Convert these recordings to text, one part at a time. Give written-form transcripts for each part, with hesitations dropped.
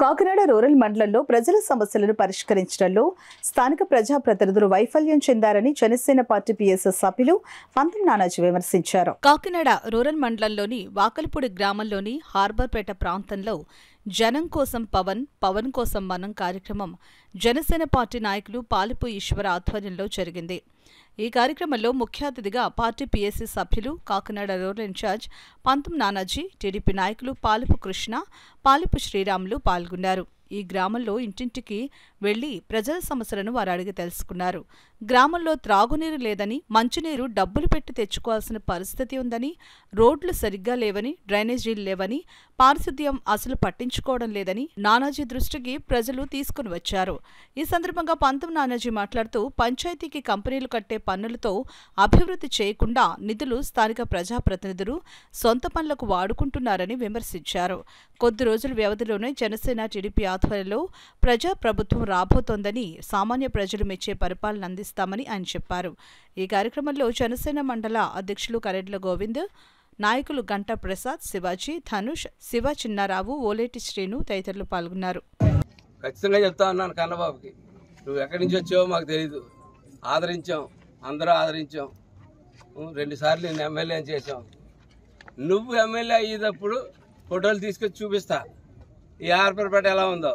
Kakinada rural మండలంలో ప్రజల సమస్యలను పరిష్కరించడంలో స్థానిక ప్రజాప్రతినిధులు వైఫల్యం చెందారని జనసేన పార్టీ పీఎస్ఎస్ సభ్యులు పంతం నానాజీ విమర్శించారు. కాకినాడ రూరల్ మండలంలోని వాకలపూడి గ్రామంలోని హార్బర్పేట ప్రాంతంలో జనం కోసం పవన్, పవన్ కోసం మనం కార్యక్రమం జనసేన పార్టీ నాయకులు పాలిపు ఈశ్వర ఆధ్వర్యంలో జరిగింది. ఈ కార్యక్రమంలో ముఖ్య అతిథిగా పార్టీ పీఎస్సీ సభ్యులు, కాకినాడ రూరల్ ఇన్ఛార్జ్ పంతం నానాజీ, టీడీపీ నాయకులు పాలిపు కృష్ణ, పాలిపు శ్రీరాములు పాల్గొన్నారు. ఈ గ్రామంలో ఇంటింటికి వెళ్లి ప్రజల సమస్యలను వారు అడిగి తెలుసుకున్నారు. గ్రామంలో త్రాగునీరు లేదని, మంచినీరు డబ్బులు పెట్టి తెచ్చుకోవాల్సిన పరిస్థితి ఉందని, రోడ్లు సరిగ్గా లేవని, డ్రైనేజీలు లేవని, పారిశుద్ధ్యం అసలు పట్టించుకోవడం లేదని నానాజీ దృష్టికి ప్రజలు తీసుకుని వచ్చారు. ఈ సందర్భంగా పంతం నానాజీ మాట్లాడుతూ పంచాయతీకి కంపెనీలు కట్టే పన్నులతో అభివృద్ధి చేయకుండా నిధులు స్థానిక ప్రజాప్రతినిధులు సొంత పనులకు వాడుకుంటున్నారని విమర్శించారు. కొద్ది రోజుల వ్యవధిలోనే జనసేన టీడీపీ ఆధ్వర్యంలో ప్రజాప్రభుత్వం రాబోతోందని, సామాన్య ప్రజలు మెచ్చే పరిపాలన అందిస్తామని ఆయన చెప్పారు. ఈ కార్యక్రమంలో జనసేన మండల అధ్యక్షులు కరెడ్ల గోవింద్, నాయకులు గంటా ప్రసాద్, శివాజీ, ధనుష్, శివ చిన్నారావు, ఓలేటి శ్రీను తదితరులు పాల్గొన్నారు. ఖచ్చితంగా చెప్తా ఉన్నాను కన్నబాబుకి, నువ్వు ఎక్కడి నుంచి వచ్చావో మాకు తెలీదు, ఆదరించాం, అందరూ ఆదరించాం, 2 సార్లు నేను ఎమ్మెల్యే చేసాం. నువ్వు ఎమ్మెల్యే అయ్యేటప్పుడు ఫోటోలు తీసుకొచ్చి చూపిస్తా, ఈ హార్బర్పేట ఎలా ఉందో,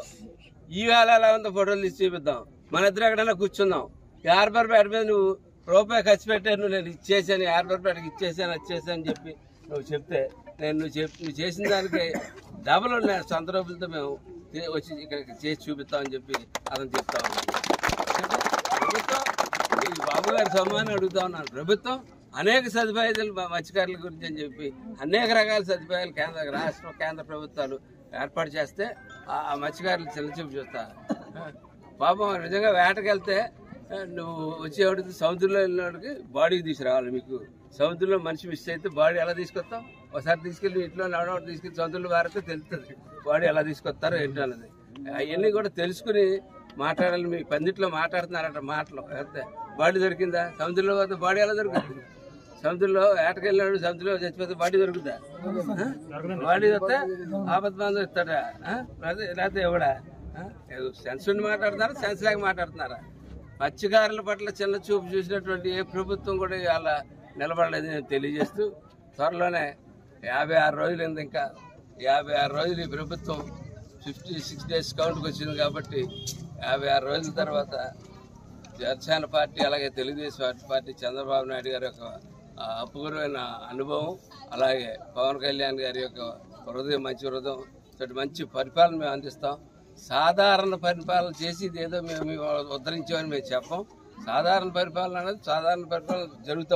ఈ వేళ ఎలా ఉందో ఫోటోలు తీసి చూపిద్దాం. మన ఇద్దరు ఎక్కడైనా కూర్చుందాం. ఈ హార్బర్పేట మీద నువ్వు రూపాయి ఖర్చు పెట్టాను, నేను ఇచ్చేసాను, హార్బర్పేటకి ఇచ్చేసాను చెప్పి నువ్వు చెప్తే, నేను నువ్వు చేసిన దానికి డబుల్ నేను సొంత డబ్బులతో మేము వచ్చి ఇక్కడికి చేసి చూపిస్తామని చెప్పి అతను చెప్తా ఉన్నాను. ప్రభుత్వం ఈ బాబు గారి సొమ్మాన్ని అడుగుతా ఉన్నాను. ప్రభుత్వం అనేక సదుపాయాలు మత్స్యకారుల గురించి అని చెప్పి అనేక రకాల సదుపాయాలు రాష్ట్ర కేంద్ర ప్రభుత్వాలు ఏర్పాటు చేస్తే ఆ మత్స్యకారులు చిన్నచూపు చూస్తా. పాపం నిజంగా వేటకెళ్తే నువ్వు వచ్చేవాడికి సముద్రంలో వెళ్ళినవాడికి బాడీకి తీసుకురావాలి. మీకు సముద్రంలో మనిషి మిస్ అయితే బాడీ ఎలా తీసుకొస్తాం? ఒకసారి తీసుకెళ్ళి ఇంట్లో నడవడం తీసుకెళ్ళి సముద్రంలో వారితే తెలుస్తుంది బాడీ ఎలా తీసుకొస్తారో ఏంటో అన్నది. అవన్నీ కూడా తెలుసుకుని మాట్లాడాలి. మీ పందిట్లో మాట్లాడుతున్నారట మాటలు. అయితే బాడీ దొరికిందా? సముద్రంలో పోతే బాడీ ఎలా దొరుకుతుంది? సముద్రంలో ఏటకెళ్ళినాడు, సముద్రంలో చచ్చిపోతే బాడీ దొరుకుతా? బాడీ వస్తే ఆపద్బాంధం ఇస్తాడా? లేకపోతే ఎవడా? సెన్స్ ఉండి మాట్లాడుతున్నారా, సెన్స్ లేక మాట్లాడుతున్నారా? మత్స్యకారుల పట్ల చిన్న చూపు చూసినటువంటి ఏ ప్రభుత్వం కూడా అలా నిలబడలేదు నేను తెలియజేస్తూ, త్వరలోనే 56 రోజులు ఉంది, ఇంకా 56 రోజులు ఈ ప్రభుత్వం 56 డేస్ కౌంట్కి వచ్చింది కాబట్టి 56 రోజుల తర్వాత జనసేన పార్టీ అలాగే తెలుగుదేశం పార్టీ చంద్రబాబు నాయుడు గారి యొక్క అపూర్వమైన అనుభవం, అలాగే పవన్ కళ్యాణ్ గారి యొక్క మంచి హృదయం తోటి మంచి పరిపాలన మేము అందిస్తాం. సాధారణ పరిపాలన చేసి ఏదో మేము ఉద్ధరించామని మేము చెప్పం. సాధారణ పరిపాలన అనేది సాధారణ పరిపాలన జరుగుతూ